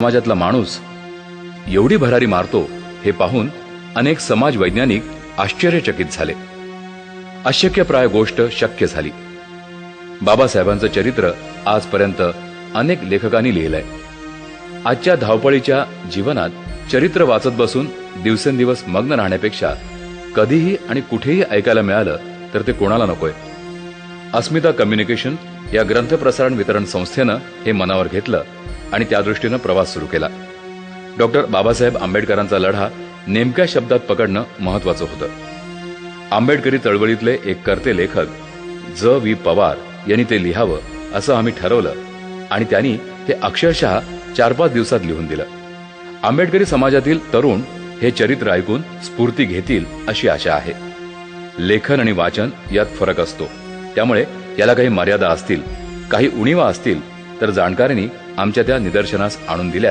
समाजातला माणूस एवढी भरारी मारतो हे पाहून अनेक समाज वैज्ञानिक आश्चर्यचकित झाले. अशक्यप्राय गोष्ट शक्य झाली. बाबासाहेबांचं चरित्र आजपर्यंत अनेक लेखकांनी लिहिलंय. आजच्या धावपळीच्या जीवनात चरित्र वाचत बसून दिवसेंदिवस मग्न राहण्यापेक्षा कधीही आणि कुठेही ऐकायला मिळालं तर ते कोणाला नकोय. अस्मिता कम्युनिकेशन या ग्रंथ प्रसारण वितरण संस्थेनं हे मनावर घेतलं आणि त्या दृष्टीनं प्रवास सुरू केला. डॉक्टर बाबासाहेब आंबेडकरांचा लढा नेमक्या शब्दात पकडणं महत्वाचं होतं. आंबेडकरी चळवळीतले एक कर्ते लेखक ज.वी. पवार यांनी ते लिहावं असं आम्ही ठरवलं आणि त्यांनी ते अक्षरशः 4-5 दिवसात लिहून दिलं. आंबेडकरी समाजातील तरुण हे चरित्र ऐकून स्फूर्ती घेतील अशी आशा आहे. लेखन आणि वाचन यात फरक असतो, त्यामुळे याला काही मर्यादा असतील, काही उणीवा असतील तर जाणकारांनी आमच्या त्या निदर्शनास आणून दिल्या